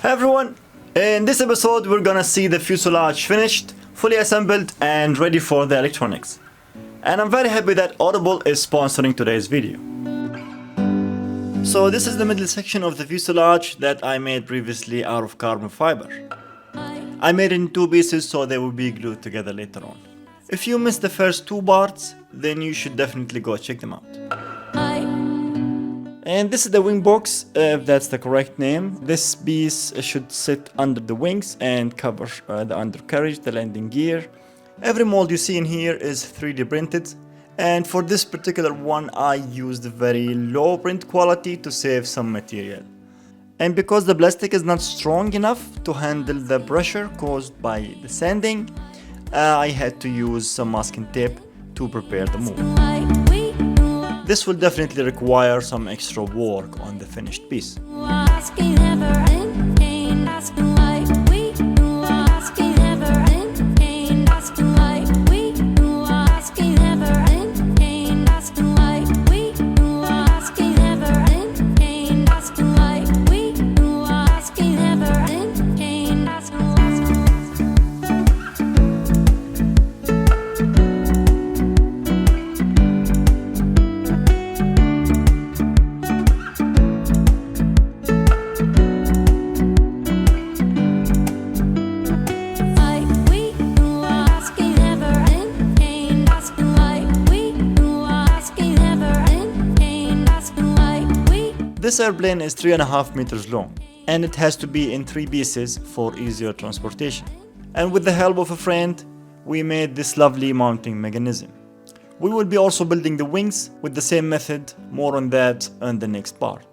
Hi everyone, in this episode we're gonna see the fuselage finished, fully assembled and ready for the electronics. And I'm very happy that Audible is sponsoring today's video. So this is the middle section of the fuselage that I made previously out of carbon fiber. I made it in two pieces so they will be glued together later on. If you missed the first two parts, then you should definitely go check them out. And this is the wing box, if that's the correct name. This piece should sit under the wings and cover the undercarriage, the landing gear. Every mold you see in here is 3D printed. And for this particular one, I used very low print quality to save some material. And because the plastic is not strong enough to handle the pressure caused by the sanding, I had to use some masking tape to prepare the mold. This will definitely require some extra work on the finished piece. This airplane is 3.5 meters long, and it has to be in 3 pieces for easier transportation. And with the help of a friend, we made this lovely mounting mechanism. We will be also building the wings with the same method, more on that in the next part.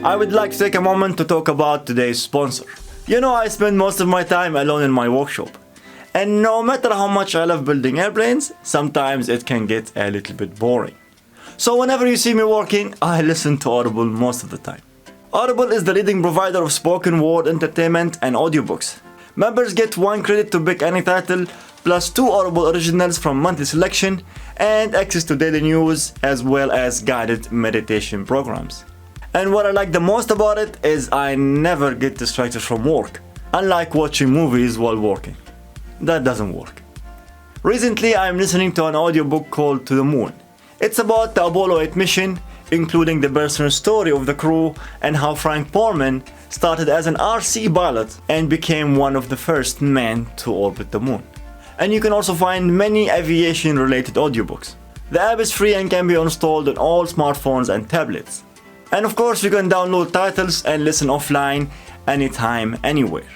I would like to take a moment to talk about today's sponsor. You know, I spend most of my time alone in my workshop. And no matter how much I love building airplanes, sometimes it can get a little bit boring. So whenever you see me working, I listen to Audible most of the time. Audible is the leading provider of spoken word entertainment and audiobooks. Members get 1 credit to pick any title plus 2 Audible originals from monthly selection, and access to daily news as well as guided meditation programs. And what I like the most about it is I never get distracted from work, unlike watching movies while working. That doesn't work. Recently, I'm listening to an audiobook called To the Moon. It's about the Apollo 8 mission, including the personal story of the crew and how Frank Borman started as an RC pilot and became one of the first men to orbit the moon. And you can also find many aviation-related audiobooks. The app is free and can be installed on all smartphones and tablets. And of course, you can download titles and listen offline anytime, anywhere.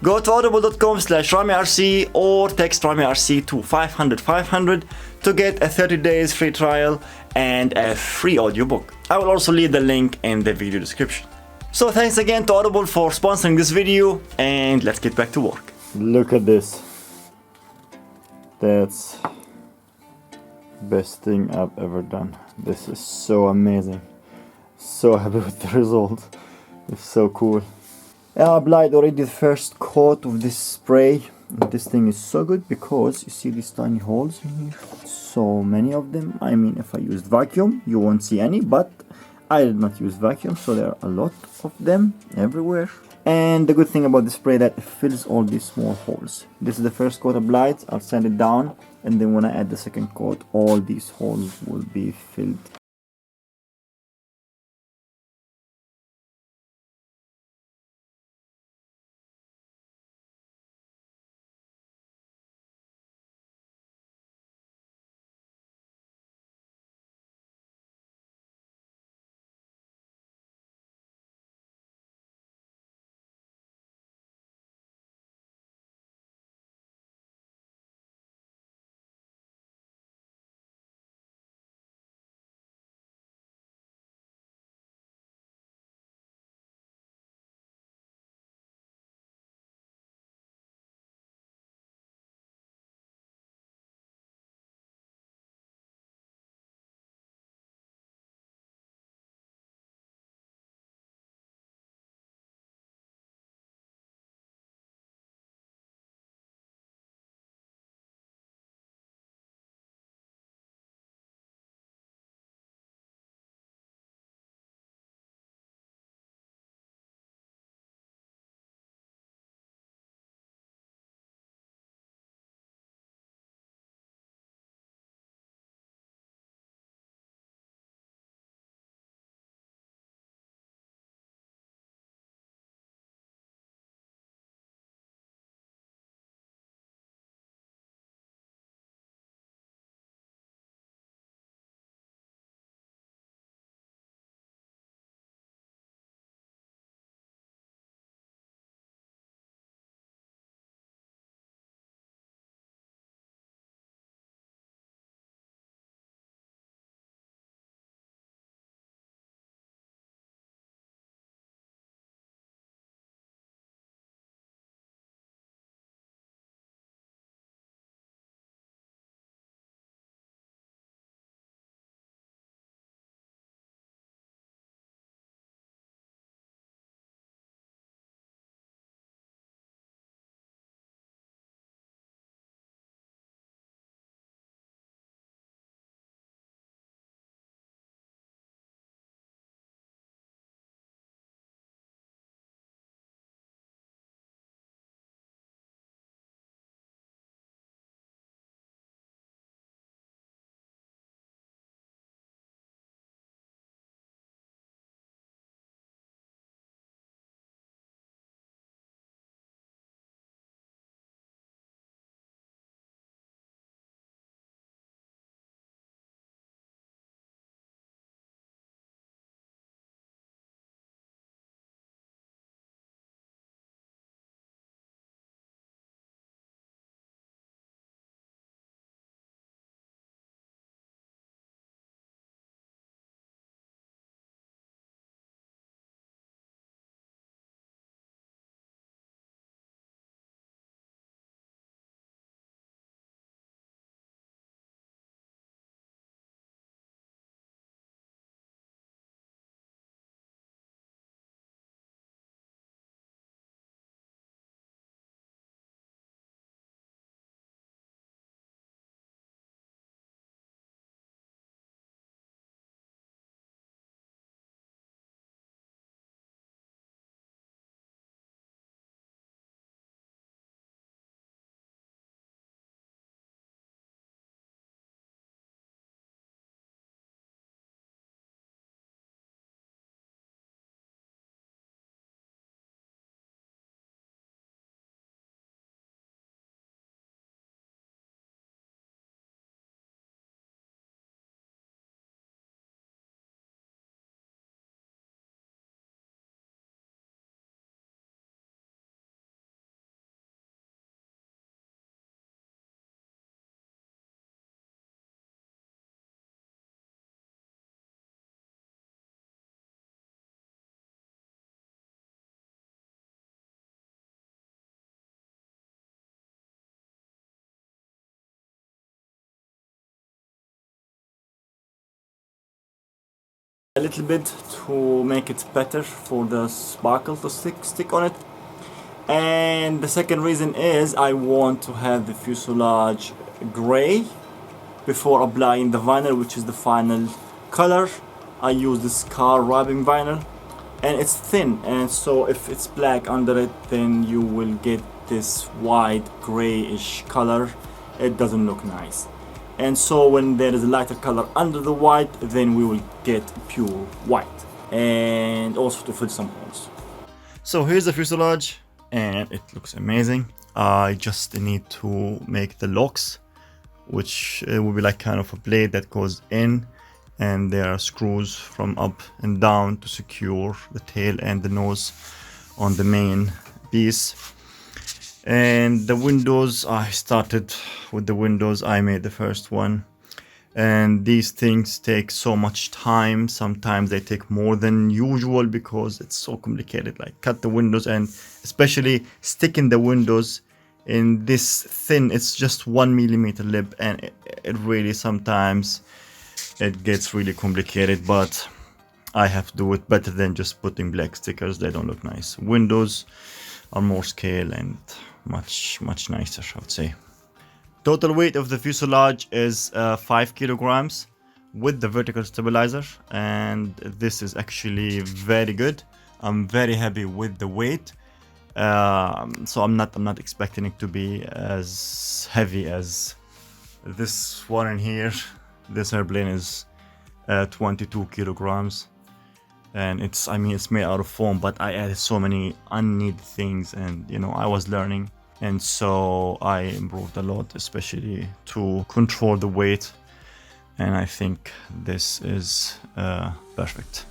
Go to audible.com/RamyRC or text RamyRC to 500 500 to get a 30 days free trial and a free audiobook. I will also leave the link in the video description. So thanks again to Audible for sponsoring this video, and let's get back to work. Look at this. That's best thing I've ever done. This is so amazing. So happy with the result. It's so cool. I applied already the first coat of this spray. This thing is so good because you see these tiny holes in here. So many of them. I mean, if I used vacuum, you won't see any, but I did not use vacuum, so there are a lot of them everywhere. And the good thing about the spray that it fills all these small holes. This is the first coat applied. I'll sand it down, and then when I add the second coat, all these holes will be filled. a little bit to make it better for the sparkle to stick on it. And the second reason is I want to have the fuselage gray before applying the vinyl, which is the final color. I use this car wrapping vinyl, and it's thin, and so if it's black under it, then you will get this white grayish color. It doesn't look nice. And so when there is a lighter color under the white, then we will get pure white, and also to fill some holes. So here's the fuselage, and it looks amazing. I just need to make the locks, which will be like kind of a blade that goes in, and there are screws from up and down to secure the tail and the nose on the main piece. And the windows, I started with the windows. I made the first one, and these things take so much time. Sometimes they take more than usual because it's so complicated. Like cut the windows, and especially sticking the windows in this thin, it's just 1 millimeter lip, and it really sometimes it gets really complicated, but I have to do it better than just putting black stickers. They don't look nice. Windows are more scale and much nicer, I would say. Total weight of the fuselage is 5 kilograms with the vertical stabilizer, and this is actually very good. I'm very happy with the weight. So I'm not expecting it to be as heavy as this one in here. This airplane is 22 kilograms, and it's made out of foam, but I added so many unneeded things, and you know, I was learning, and so I improved a lot, especially to control the weight, and I think this is perfect.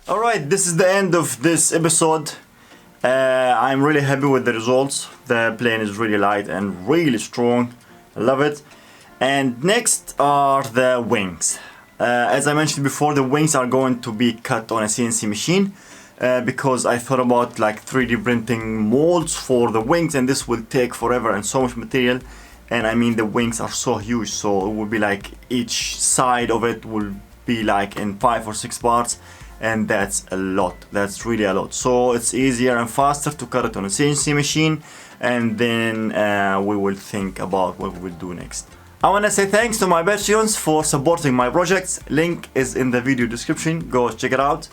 All right, this is the end of this episode. I'm really happy with the results. The plane is really light and really strong. I love it. And next are the wings. As I mentioned before, the wings are going to be cut on a CNC machine because I thought about like 3D printing molds for the wings, and this will take forever and so much material. And I mean, the wings are so huge, so it will be like each side of it will be like in 5 or 6 parts, and that's a lot. That's really a lot. So it's easier and faster to cut it on a CNC machine, and then we will think about what we will do next. I want to say thanks to my Patreons for supporting my projects. Link is in the video description. Go check it out.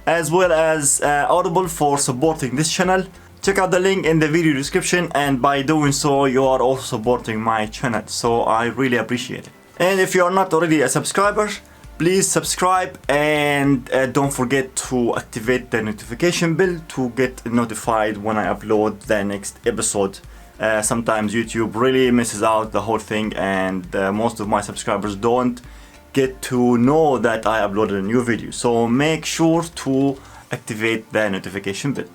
As well as Audible for supporting this channel. Check out the link in the video description, and by doing so you are also supporting my channel, so I really appreciate it. And if you are not already a subscriber, please subscribe, and don't forget to activate the notification bell to get notified when I upload the next episode. Sometimes YouTube really misses out the whole thing, and most of my subscribers don't get to know that I uploaded a new video, so make sure to activate the notification bell.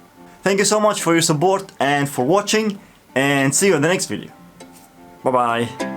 Thank you so much for your support and for watching, and see you in the next video. Bye bye.